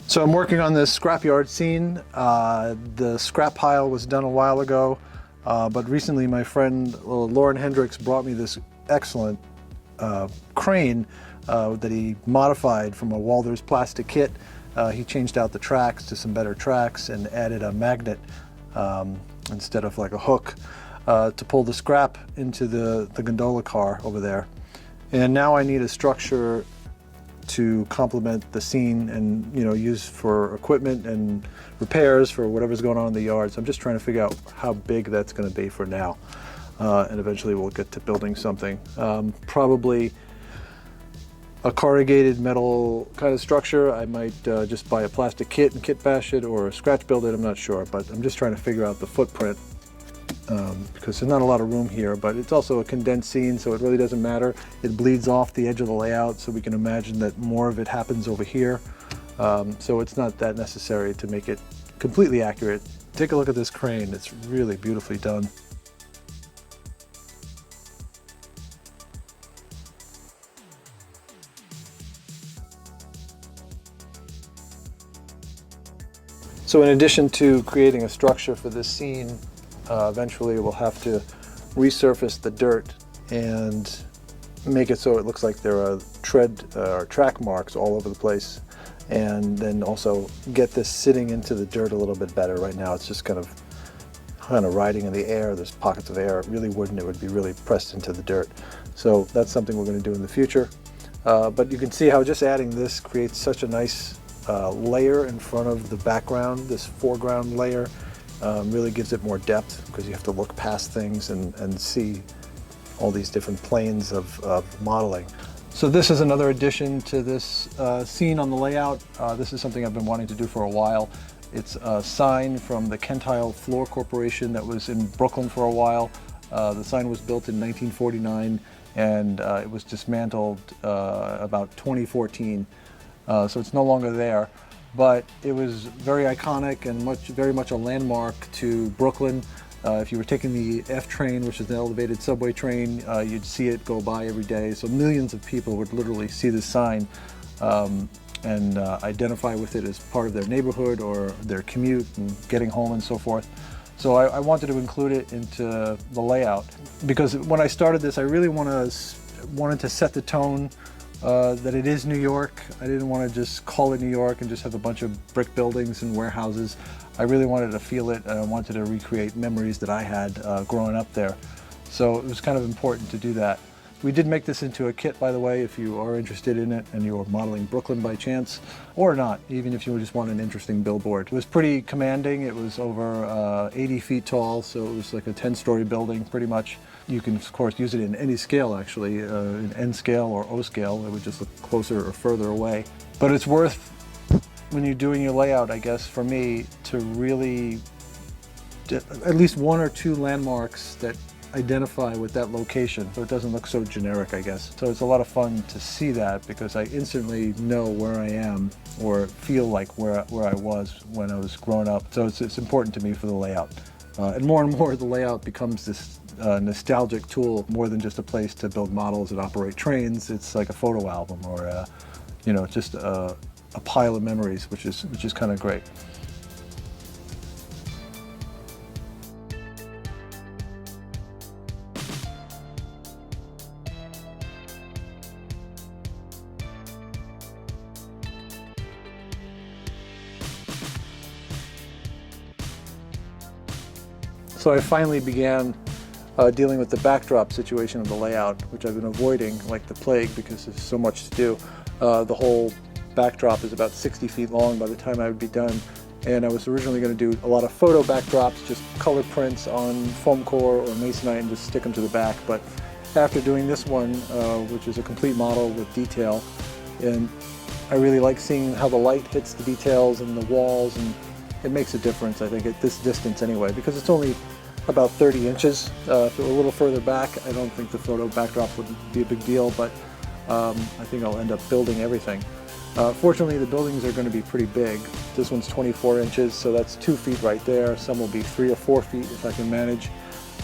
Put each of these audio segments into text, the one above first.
So I'm working on this scrapyard scene. The scrap pile was done a while ago, but recently my friend Lauren Hendricks brought me this excellent crane that he modified from a Walther's plastic kit. He changed out the tracks to some better tracks and added a magnet instead of like a hook to pull the scrap into the gondola car over there. And now I need a structure to complement the scene and use for equipment and repairs for whatever's going on in the yard. So I'm just trying to figure out how big that's going to be for now, and eventually we'll get to building something. Probably a corrugated metal kind of structure. I might just buy a plastic kit and kit bash it, or scratch build it. I'm not sure, but I'm just trying to figure out the footprint because there's not a lot of room here, but it's also a condensed scene, so it really doesn't matter. It bleeds off the edge of the layout, so we can imagine that more of it happens over here. So it's not that necessary to make it completely accurate. Take a look at this crane. It's really beautifully done. So in addition to creating a structure for this scene, eventually we'll have to resurface the dirt and make it so it looks like there are tread or track marks all over the place, and then also get this sitting into the dirt a little bit better. Right now it's just kind of riding in the air. There's pockets of air. It really wouldn't. It would be really pressed into the dirt. So that's something we're going to do in the future. But you can see how just adding this creates such a nice layer in front of the background. This foreground layer really gives it more depth because you have to look past things and see all these different planes of modeling. So this is another addition to this scene on the layout. This is something I've been wanting to do for a while. It's a sign from the Kentile Floor Corporation that was in Brooklyn for a while. The sign was built in 1949 and it was dismantled about 2014. So it's no longer there. But it was very iconic and very much a landmark to Brooklyn. If you were taking the F train, which is an elevated subway train, you'd see it go by every day. So millions of people would literally see this sign and identify with it as part of their neighborhood or their commute and getting home and so forth. So I wanted to include it into the layout because when I started this, I really wanted to set the tone that it is New York. I didn't want to just call it New York and just have a bunch of brick buildings and warehouses. I really wanted to feel it, and I wanted to recreate memories that I had growing up there. So it was kind of important to do that. We did make this into a kit, by the way, if you are interested in it and you are modeling Brooklyn by chance, or not, even if you just want an interesting billboard. It was pretty commanding. It was over 80 feet tall, so it was like a 10-story building, pretty much. You can, of course, use it in any scale, actually, in N scale or O scale. It would just look closer or further away. But it's worth, when you're doing your layout, I guess, for me, to really at least one or two landmarks that identify with that location, so it doesn't look so generic, I guess. So it's a lot of fun to see that because I instantly know where I am or feel like where I was when I was growing up. So it's important to me for the layout. And more the layout becomes this nostalgic tool more than just a place to build models and operate trains. It's like a photo album or just a pile of memories, which is kind of great. So I finally began dealing with the backdrop situation of the layout, which I've been avoiding like the plague because there's so much to do. The whole backdrop is about 60 feet long by the time I would be done. And I was originally going to do a lot of photo backdrops, just color prints on foam core or masonite and just stick them to the back. But after doing this one, which is a complete model with detail, and I really like seeing how the light hits the details and the walls, and it makes a difference, I think, at this distance anyway, because it's only about 30 inches. If it were a little further back, I don't think the photo backdrop would be a big deal, but I think I'll end up building everything. Fortunately, the buildings are going to be pretty big. This one's 24 inches, so that's 2 feet right there. Some will be 3 or 4 feet if I can manage.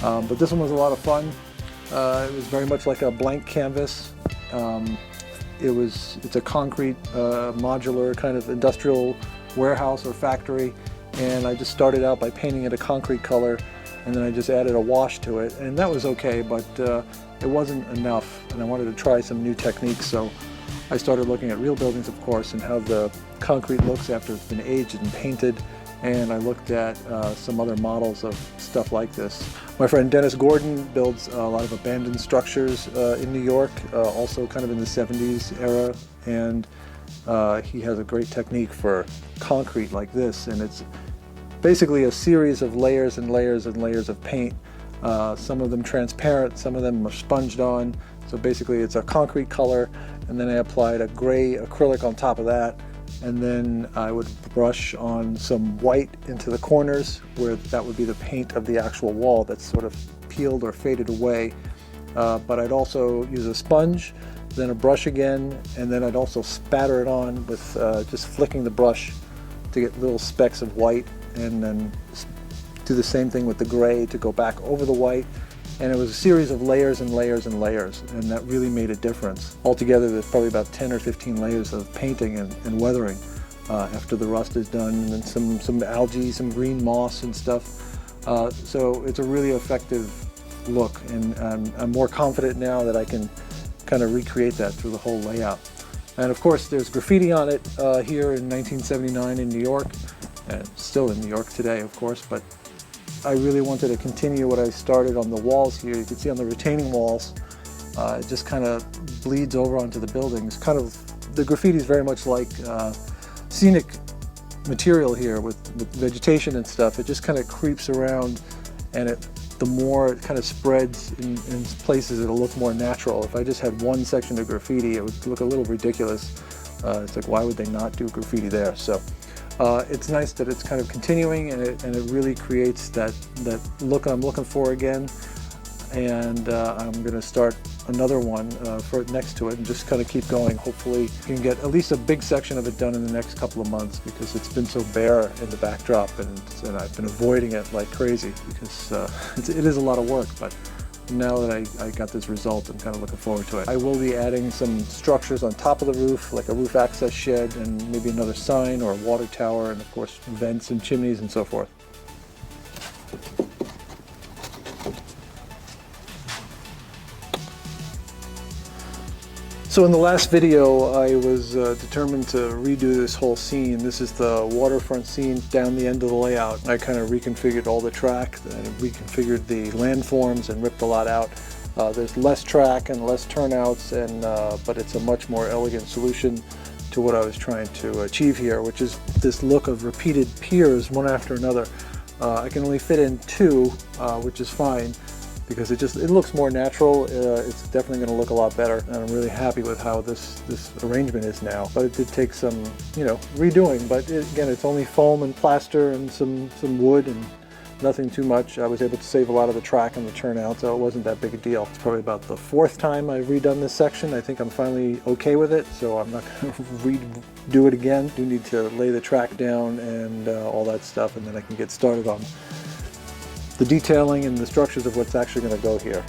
But this one was a lot of fun. It was very much like a blank canvas. it's a concrete modular kind of industrial warehouse or factory, and I just started out by painting it a concrete color, and then I just added a wash to it, and that was okay, but it wasn't enough, and I wanted to try some new techniques. So I started looking at real buildings, of course, and how the concrete looks after it's been aged and painted, and I looked at some other models of stuff like this. My friend Dennis Gordon builds a lot of abandoned structures in New York, also kind of in the 70s era, and he has a great technique for concrete like this, and it's basically a series of layers and layers and layers of paint. Some of them transparent, some of them are sponged on. So basically it's a concrete color, and then I applied a gray acrylic on top of that, and then I would brush on some white into the corners where that would be the paint of the actual wall that's sort of peeled or faded away. But I'd also use a sponge, then a brush again, and then I'd also spatter it on with just flicking the brush to get little specks of white, and then do the same thing with the gray to go back over the white. And it was a series of layers and layers and layers, and that really made a difference. Altogether, there's probably about 10 or 15 layers of painting and weathering after the rust is done, and then some algae, some green moss and stuff. So it's a really effective look, and I'm more confident now that I can kind of recreate that through the whole layout. And of course, there's graffiti on it here in 1979 in New York, and still in New York today, of course, but I really wanted to continue what I started on the walls here. You can see on the retaining walls, it just kind of bleeds over onto the buildings. Kind of, the graffiti is very much like scenic material here with vegetation and stuff. It just kind of creeps around, and the more it kind of spreads in places, it'll look more natural. If I just had one section of graffiti, it would look a little ridiculous. It's like, why would they not do graffiti there? So. It's nice that it's kind of continuing, and it really creates that look I'm looking for again. And I'm going to start another one for next to it and just kind of keep going. Hopefully we can get at least a big section of it done in the next couple of months, because it's been so bare in the backdrop, and I've been avoiding it like crazy because it is a lot of work. But now that I got this result, I'm kind of looking forward to it. I will be adding some structures on top of the roof, like a roof access shed and maybe another sign or a water tower, and of course vents and chimneys and so forth. So in the last video, I was determined to redo this whole scene. This is the waterfront scene down the end of the layout. I kind of reconfigured all the track, and reconfigured the landforms and ripped a lot out. There's less track and less turnouts, but it's a much more elegant solution to what I was trying to achieve here, which is this look of repeated piers one after another. I can only fit in two, which is fine, because it looks more natural. It's definitely going to look a lot better, and I'm really happy with how this arrangement is now. But it did take some, redoing. But again, it's only foam and plaster and some wood and nothing too much. I was able to save a lot of the track and the turnout, so it wasn't that big a deal. It's probably about the fourth time I've redone this section. I think I'm finally okay with it, so I'm not going to redo it again. I do need to lay the track down and all that stuff, and then I can get started on the detailing and the structures of what's actually going to go here.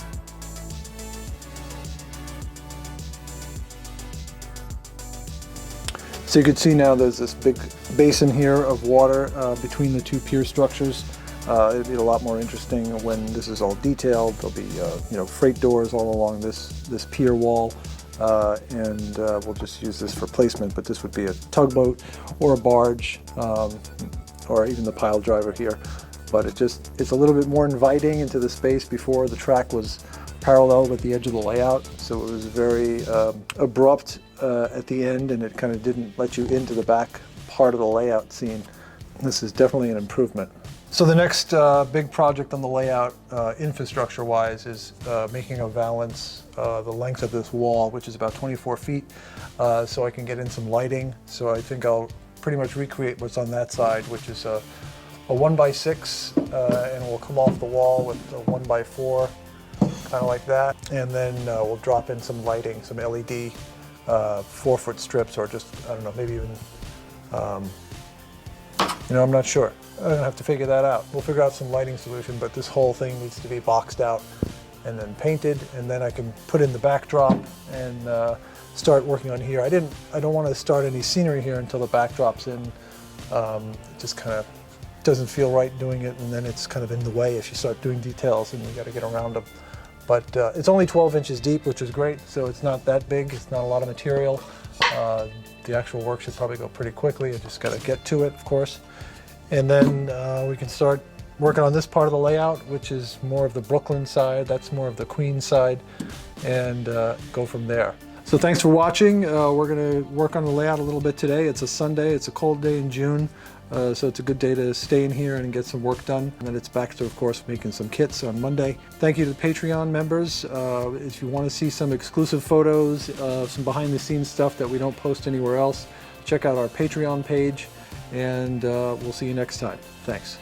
So you can see now there's this big basin here of water between the two pier structures. It'll be a lot more interesting when this is all detailed. There'll be freight doors all along this pier wall, and we'll just use this for placement, but this would be a tugboat or a barge, or even the pile driver here. But it's a little bit more inviting into the space. Before, the track was parallel with the edge of the layout, so it was very abrupt at the end, and it kind of didn't let you into the back part of the layout scene. This is definitely an improvement. So the next big project on the layout, infrastructure-wise, is making a valance the length of this wall, which is about 24 feet, so I can get in some lighting. So I think I'll pretty much recreate what's on that side, which is a 1x6, and we'll come off the wall with a 1x4, kind of like that, and then we'll drop in some lighting, some LED 4-foot strips, or just, I don't know, maybe even, I'm not sure. I'm gonna have to figure that out. We'll figure out some lighting solution, but this whole thing needs to be boxed out and then painted, and then I can put in the backdrop and start working on here. I don't want to start any scenery here until the backdrop's in. It just kind of doesn't feel right doing it, and then it's kind of in the way if you start doing details and you got to get around them. But it's only 12 inches deep, which is great, so it's not that big. It's not a lot of material. The actual work should probably go pretty quickly. I just got to get to it, of course. And then we can start working on this part of the layout, which is more of the Brooklyn side. That's more of the Queens side, and go from there. So thanks for watching. We're going to work on the layout a little bit today. It's a Sunday. It's a cold day in June. So it's a good day to stay in here and get some work done. And then it's back to, of course, making some kits on Monday. Thank you to Patreon members. If you want to see some exclusive photos, some behind-the-scenes stuff that we don't post anywhere else, check out our Patreon page, and we'll see you next time. Thanks.